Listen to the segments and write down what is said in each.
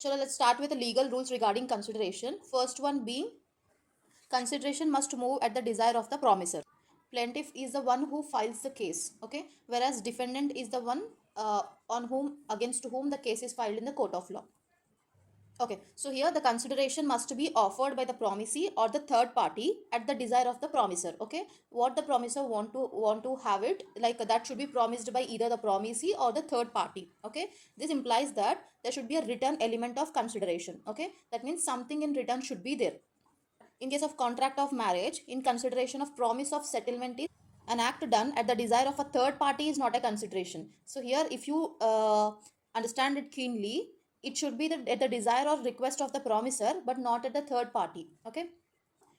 So let's start with the legal rules regarding consideration. First one being consideration must move at the desire of the promisor. Plaintiff is the one who files the case, okay, whereas defendant is the one on whom against whom the case is filed in the court of law. Okay, so here the consideration must be offered by the promisee or the third party at the desire of the promisor. Okay, what the promisor want to have it, like that should be promised by either the promisee or the third party. Okay, this implies that there should be a written element of consideration. Okay, that means something in return should be there. In case of contract of marriage, in consideration of promise of settlement is an act done at the desire of a third party is not a consideration. So here, if you understand it keenly, it should be at the desire or request of the promisor, but not at the third party. Okay,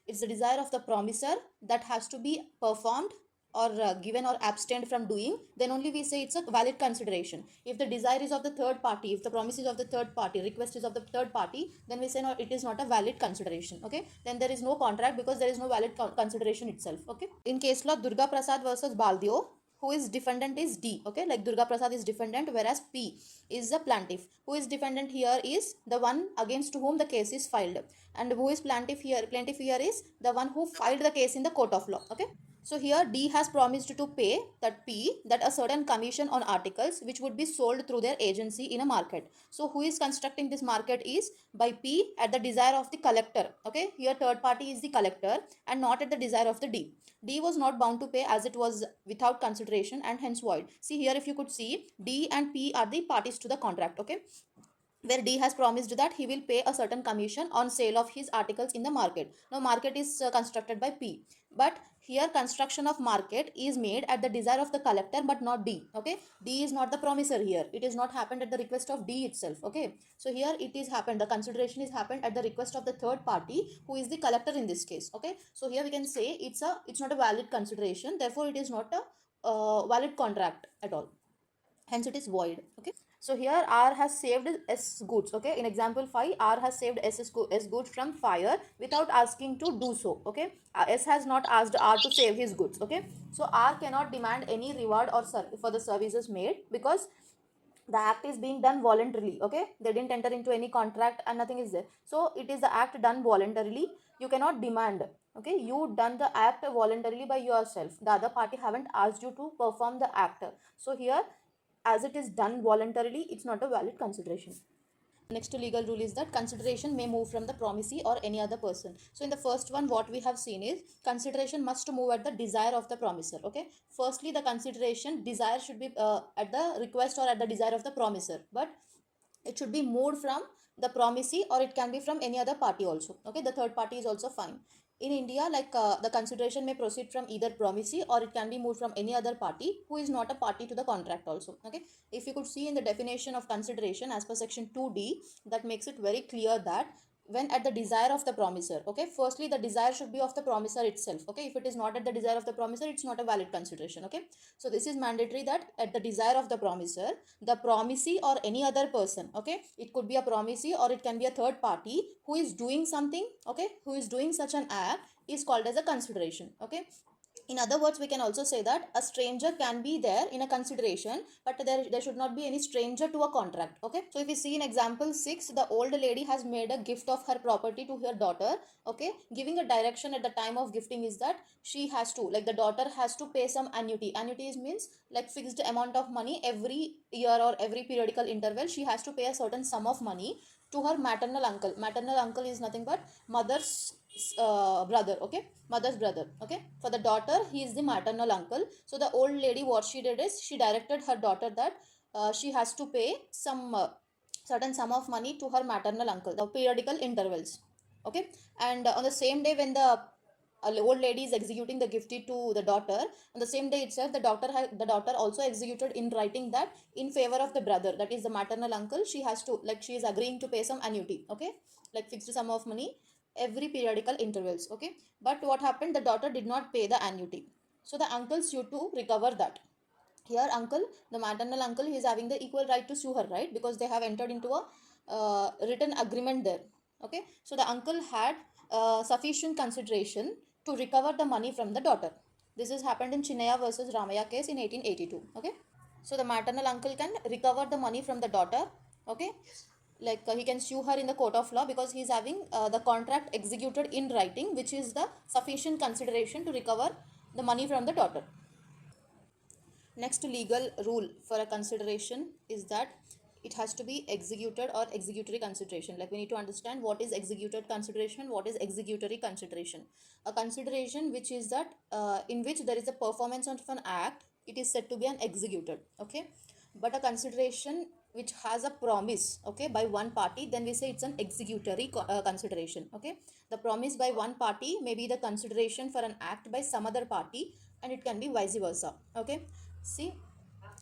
it's the desire of the promisor that has to be performed or given or abstained from doing, then only we say it's a valid consideration. If the desire is of the third party, if the promise is of the third party, request is of the third party, then we say no, it is not a valid consideration. Okay, then there is no contract because there is no valid consideration itself. Okay, in case law Durga Prasad versus Baldio, who is defendant is D. Okay, like Durga Prasad is defendant, whereas P is the plaintiff. Who is defendant here is the one against whom the case is filed, and who is plaintiff here? Plaintiff here is the one who filed the case in the court of law. Okay, so here D has promised to pay that P that a certain commission on articles which would be sold through their agency in a market. So who is constructing this market is by P at the desire of the collector. Okay, here third party is the collector and not at the desire of the D. D was not bound to pay as it was without consideration and hence void. See here, if you could see, D and P are the parties to the contract. Okay, where D has promised that he will pay a certain commission on sale of his articles in the market. Now market is constructed by P, but here construction of market is made at the desire of the collector but not D. Okay, D is not the promisor here. It is not happened at the request of D itself. Okay, so here it is happened, the consideration is happened at the request of the third party who is the collector in this case. Okay, so here we can say it's not a valid consideration, therefore it is not a valid contract at all, hence it is void. Okay, so here R has saved S goods. Okay, in example 5, R has saved S goods from fire without asking to do so. Okay, S has not asked R to save his goods. Okay, so R cannot demand any reward or for the services made because the act is being done voluntarily. Okay, they didn't enter into any contract and nothing is there, so it is the act done voluntarily. You cannot demand. Okay, you done the act voluntarily by yourself, the other party haven't asked you to perform the act. So here, as it is done voluntarily, it's not a valid consideration. Next legal rule is that consideration may move from the promisee or any other person. So in the first one, what we have seen is consideration must move at the desire of the promisor. Okay, firstly the consideration desire should be at the request or at the desire of the promisor, but it should be moved from the promisee or it can be from any other party also. Okay, the third party is also fine. In India, like the consideration may proceed from either promisee or it can be moved from any other party who is not a party to the contract also. Okay, if you could see in the definition of consideration as per section 2D, that makes it very clear that when at the desire of the promisor. Okay, firstly the desire should be of the promisor itself. Okay, if it is not at the desire of the promisor, it's not a valid consideration. Okay, so this is mandatory that at the desire of the promisor, the promisee or any other person, okay, it could be a promisee or it can be a third party who is doing something, okay, who is doing such an act is called as a consideration. Okay, in other words, we can also say that a stranger can be there in a consideration, but there should not be any stranger to a contract. Okay, so if we see in example 6, the old lady has made a gift of her property to her daughter. Okay, giving a direction at the time of gifting is that she has to, like the daughter has to pay some annuity. Annuities means like fixed amount of money every year or every periodical interval. She has to pay a certain sum of money to her maternal uncle. Maternal uncle is nothing but mother's brother. Okay, mother's brother. Okay, for the daughter he is the maternal uncle. So the old lady, what she did is she directed her daughter that she has to pay some certain sum of money to her maternal uncle, the periodical intervals. Okay, and on the same day when the old lady is executing the gift deed to the daughter, on the same day itself the daughter also executed in writing that in favor of the brother, that is the maternal uncle, she has to, like she is agreeing to pay some annuity. Okay, like fixed sum of money every periodical intervals. Okay, but what happened, the daughter did not pay the annuity, so the uncle sued to recover that. Here uncle, the maternal uncle, he is having the equal right to sue her, right, because they have entered into a written agreement there. Okay, so the uncle had sufficient consideration to recover the money from the daughter. This has happened in Chinnaya versus Ramaya case in 1882. Okay, so the maternal uncle can recover the money from the daughter. Okay, like he can sue her in the court of law because he is having the contract executed in writing, which is the sufficient consideration to recover the money from the daughter. Next legal rule for a consideration is that it has to be executed or executory consideration. Like we need to understand what is executed consideration, what is executory consideration. A consideration which is that in which there is a performance of an act, it is said to be an executed, okay. But a consideration which has a promise, okay, by one party, then we say it's an executory consideration, okay. The promise by one party may be the consideration for an act by some other party, and it can be vice versa, okay. See,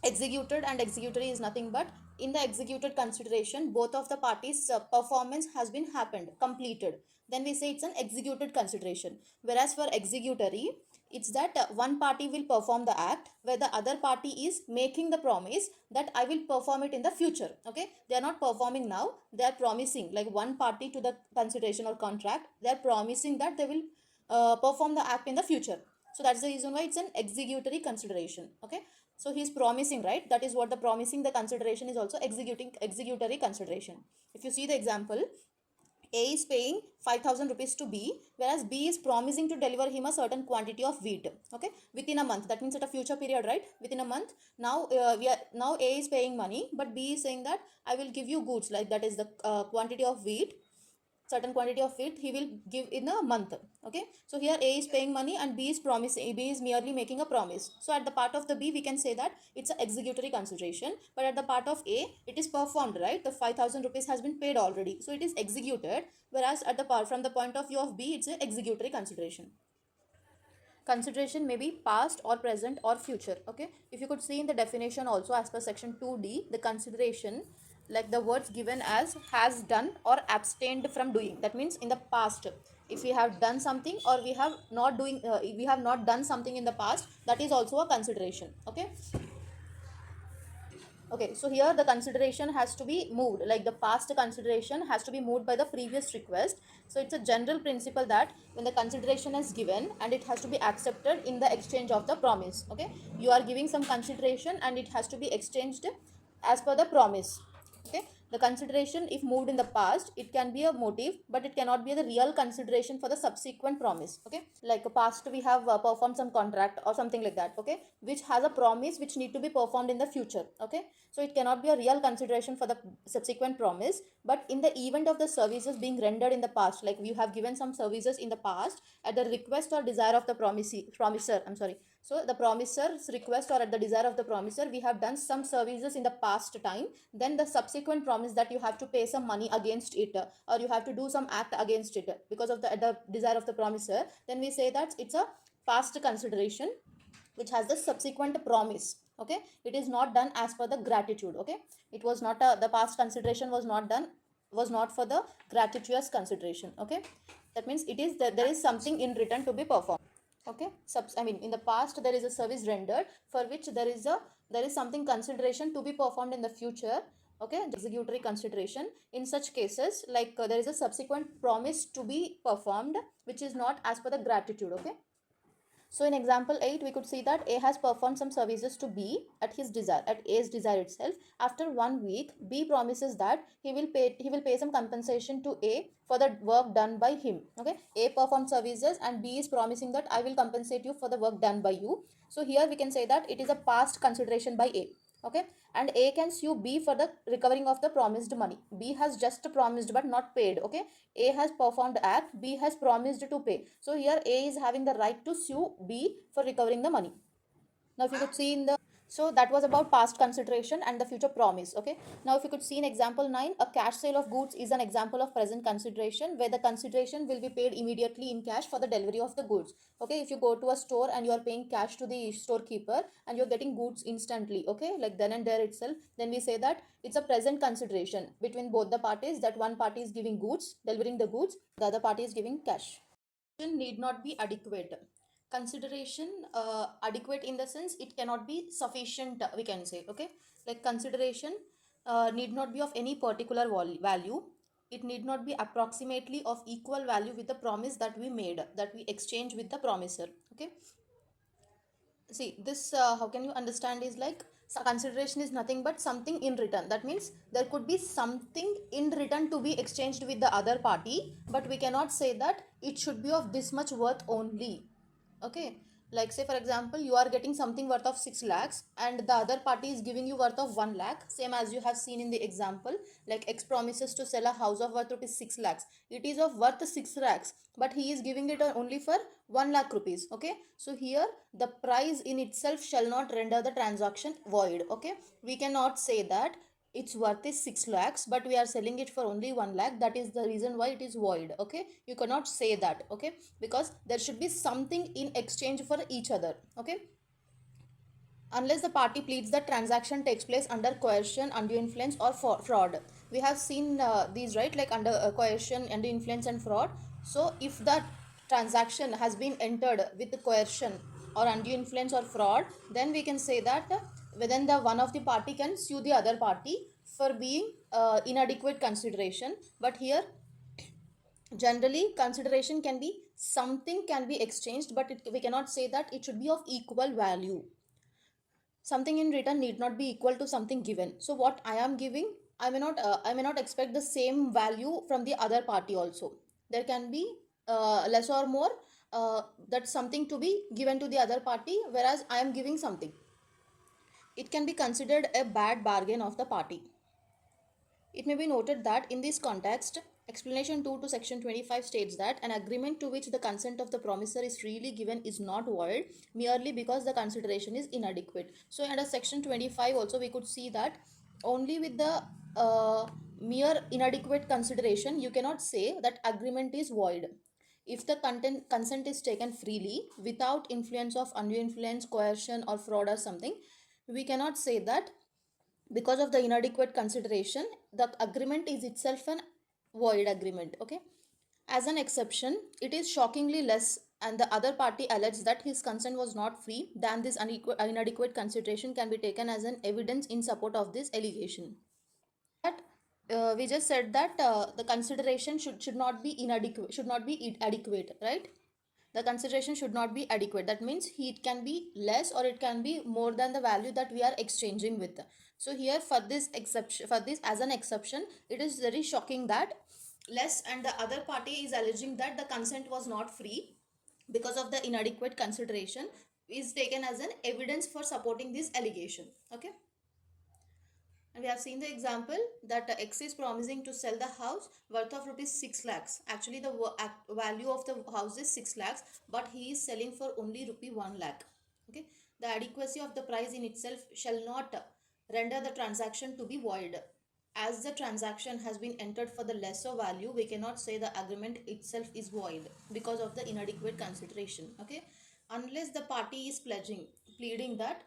executed and executory is nothing but in the executed consideration both of the parties performance has been happened, completed, then we say it's an executed consideration. Whereas for executory, it's that one party will perform the act where the other party is making the promise that I will perform it in the future, okay. They are not performing now, they are promising, like one party to the consideration or contract, they are promising that they will perform the act in the future. So that's the reason why it's an executory consideration, okay. So he's promising, right? That is what the promising, the consideration is also executory consideration. If you see the example, A is paying 5,000 rupees to B, whereas B is promising to deliver him a certain quantity of wheat, okay, within a month. That means at a future period, right? Within a month. Now now A is paying money, but B is saying that I will give you goods, like that is the quantity of wheat, certain quantity of it he will give in a month, okay. So here A is paying money and B is promising, B is merely making a promise. So at the part of the B we can say that it's a executory consideration, but at the part of A it is performed, right? The 5,000 rupees has been paid already, so it is executed. Whereas at the part, from the point of view of B, it's a executory consideration. Consideration may be past or present or future, okay. If you could see in the definition also, as per section 2D, the consideration, like the words given as has done or abstained from doing, that means in the past, if we have done something or we have not doing we have not done something in the past, that is also a consideration, okay. Okay, so here the consideration has to be moved, like the past consideration has to be moved by the previous request. So it's a general principle that when the consideration is given and it has to be accepted in the exchange of the promise, okay. You are giving some consideration and it has to be exchanged as per the promise, okay. The consideration, if moved in the past, it can be a motive, but it cannot be the real consideration for the subsequent promise, okay. Like a past we have performed some contract or something like that, okay, which has a promise which need to be performed in the future, okay. So it cannot be a real consideration for the subsequent promise, but in the event of the services being rendered in the past, like we have given some services in the past at the request or desire of the promiser, I'm sorry. So the promiser's request or at the desire of the promiser, we have done some services in the past time, then the subsequent promise that you have to pay some money against it, or you have to do some act against it because of the desire of the promiser, then we say that it's a past consideration which has the subsequent promise, okay. It is not done as per the gratitude, okay. It was not a, the past consideration was not done, was not for the gratuitous consideration, okay. That means it is that there is something in return to be performed, okay. I mean in the past there is a service rendered for which there is something consideration to be performed in the future, okay. Executory consideration, in such cases, like there is a subsequent promise to be performed which is not as per the gratitude, okay. So in example 8, we could see that A has performed some services to B at his desire, at A's desire itself. After 1 week, B promises that he will pay some compensation to A for the work done by him. Okay, A performed services and B is promising that I will compensate you for the work done by you. So here we can say that it is a past consideration by A. Okay, and A can sue B for the recovering of the promised money. B has just promised but not paid. Okay, A has performed act, B has promised to pay. So here A is having the right to sue B for recovering the money. Now if you could see in the, so that was about past consideration and the future promise, okay. Now if you could see in example 9, a cash sale of goods is an example of present consideration where the consideration will be paid immediately in cash for the delivery of the goods, okay. If you go to a store and you are paying cash to the storekeeper and you're getting goods instantly, okay, like then and there itself, then we say that it's a present consideration between both the parties, that one party is giving goods, delivering the goods, the other party is giving cash. Need not be adequate. Consideration adequate in the sense it cannot be sufficient, we can say, okay. Like consideration need not be of any particular value. It need not be approximately of equal value with the promise that we made, that we exchange with the promiser, okay. See this, how can you understand is like So consideration is nothing but something in return. That means there could be something in return to be exchanged with the other party, but we cannot say that it should be of this much worth only. Okay, like say for example, you are getting something worth of 6 lakhs and the other party is giving you worth of 1 lakh, same as you have seen in the example. Like X promises to sell a house of worth rupees 6 lakhs, it is of worth 6 lakhs, but he is giving it only for 1 lakh rupees. Okay, so here the price in itself shall not render the transaction void. Okay, we cannot say that its worth is 6 lakhs but we are selling it for only 1 lakh, that is the reason why it is void. Okay, you cannot say that. Okay, because there should be something in exchange for each other. Okay, unless the party pleads that transaction takes place under coercion, undue influence or fraud. We have seen these, right? Like under coercion, undue influence and fraud. So if the transaction has been entered with coercion or undue influence or fraud, then we can say that within the one of the party can sue the other party for being inadequate consideration. But here generally consideration can be something can be exchanged, but we cannot say that it should be of equal value. Something in return need not be equal to something given. So what I am giving, I may not expect the same value from the other party also. There can be less or more, that something to be given to the other party, whereas I am giving something. It can be considered a bad bargain of the party. It may be noted that in this context, explanation 2 to section 25 states that an agreement to which the consent of the promisor is freely given is not void merely because the consideration is inadequate. So under section 25 also we could see that only with the mere inadequate consideration you cannot say that agreement is void. If the consent is taken freely without influence of undue influence, coercion or fraud or something, we cannot say that because of the inadequate consideration the agreement is itself an void agreement. Okay, as an exception, it is shockingly less and the other party alleges that his consent was not free than this inadequate consideration can be taken as an evidence in support of this allegation. That we just said that the consideration should not be inadequate, should not be adequate, right? The consideration should not be adequate. That means it can be less or it can be more than the value that we are exchanging with. So here for this exception, for this as an exception, it is very shocking that less and the other party is alleging that the consent was not free because of the inadequate consideration is taken as an evidence for supporting this allegation. Okay, and we have seen the example that X is promising to sell the house worth of rupees 6 lakhs. Actually, the value of the house is 6 lakhs, but he is selling for only rupee 1 lakh. Okay, the adequacy of the price in itself shall not render the transaction to be void. As the transaction has been entered for the lesser value, we cannot say the agreement itself is void because of the inadequate consideration. Okay, unless the party is pleading that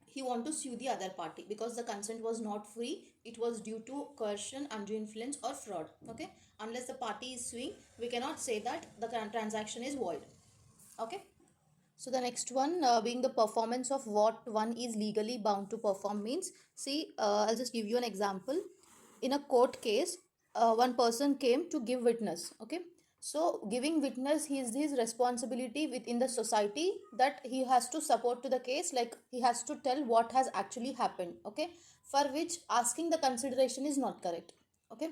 he want to sue the other party because the consent was not free, it was due to coercion, undue influence or fraud. Okay, unless the party is suing, we cannot say that the transaction is void. Okay, so the next one being the performance of what one is legally bound to perform means, see, I'll just give you an example. In a court case, one person came to give witness. Okay, so giving witness is his responsibility within the society, that he has to support to the case, like he has to tell what has actually happened. Okay, for which asking the consideration is not correct. Okay,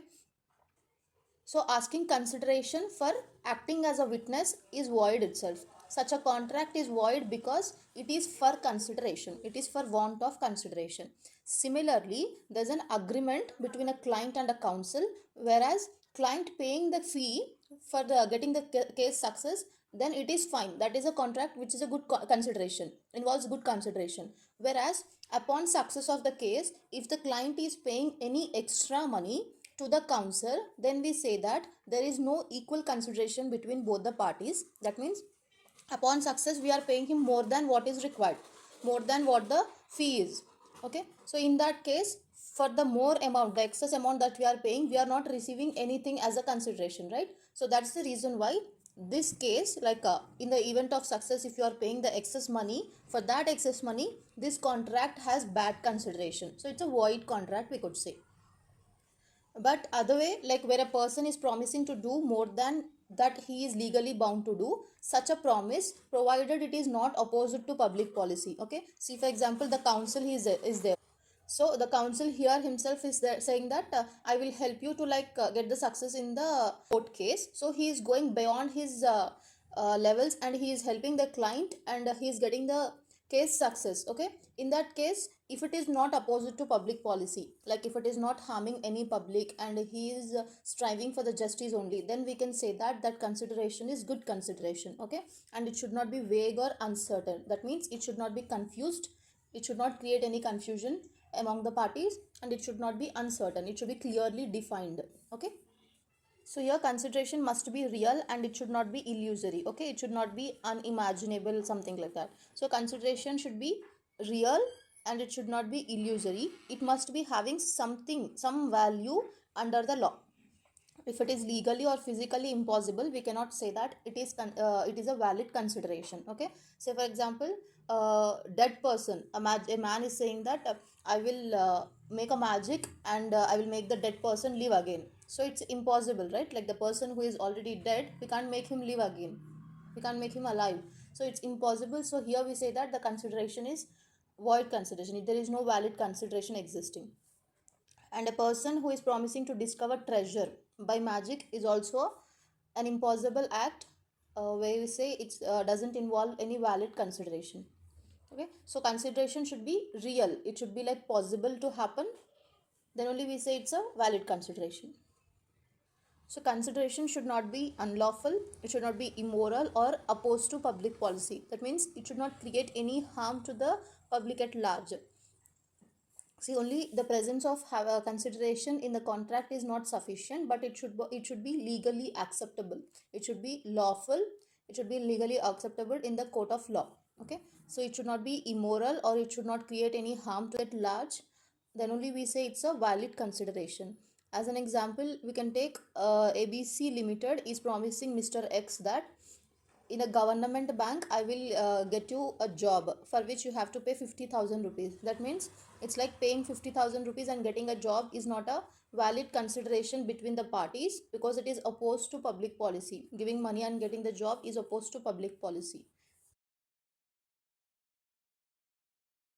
so asking consideration for acting as a witness is void itself. Such a contract is void because it is for consideration. It is for want of consideration. Similarly, there's an agreement between a client and a counsel, whereas client paying the fee for the getting the case success, then it is fine. That is a contract which is a good consideration, involves good consideration. Whereas upon success of the case, if the client is paying any extra money to the counsel, then we say that there is no equal consideration between both the parties. That means upon success we are paying him more than what is required, more than what the fee is. Okay, so in that case, for the more amount, the excess amount that we are paying, we are not receiving anything as a consideration, right? So that's the reason why this case, like in the event of success, if you are paying the excess money, for that excess money this contract has bad consideration, so it's a void contract, we could say. But other way, like where a person is promising to do more than that he is legally bound to do such a promise, provided it is not opposed to public policy. Okay, see for example, the council is there. So the council here himself is there saying that I will help you to get the success in the court case. So he is going beyond his levels, and he is helping the client, and he is getting the case success. Okay, in that case, if it is not opposed to public policy, like if it is not harming any public, and he is striving for the justice only, then we can say that that consideration is good consideration. Okay, and it should not be vague or uncertain. That means it should not be confused, it should not create any confusion among the parties, and it should not be uncertain, it should be clearly defined. Okay, so here consideration must be real, and it should not be illusory. Okay, it should not be unimaginable, something like that. So consideration should be real, and it should not be illusory. It must be having something, some value under the law. If it is legally or physically impossible, we cannot say that it is a valid consideration. Okay, say for example, dead person, a man is saying that I will make a magic, and I will make the dead person live again. So it's impossible, right? Like the person who is already dead, we can't make him live again, we can't make him alive. So it's impossible. So here we say that the consideration is void consideration, there is no valid consideration existing. And a person who is promising to discover treasure by magic is also an impossible act, where we say it doesn't involve any valid consideration. Okay, so consideration should be real, it should be like possible to happen, then only we say it's a valid consideration. So consideration should not be unlawful, it should not be immoral or opposed to public policy. That means it should not create any harm to the public at large. See, only the presence of have a consideration in the contract is not sufficient, but it should be legally acceptable, it should be lawful, it should be legally acceptable in the court of law. Okay, so it should not be immoral, or it should not create any harm to at large, then only we say it's a valid consideration. As an example, we can take ABC Limited is promising Mr. X that in a government bank I will get you a job for which you have to pay 50,000 rupees. That means it's like paying 50,000 rupees and getting a job is not a valid consideration between the parties, because it is opposed to public policy. Giving money and getting the job is opposed to public policy.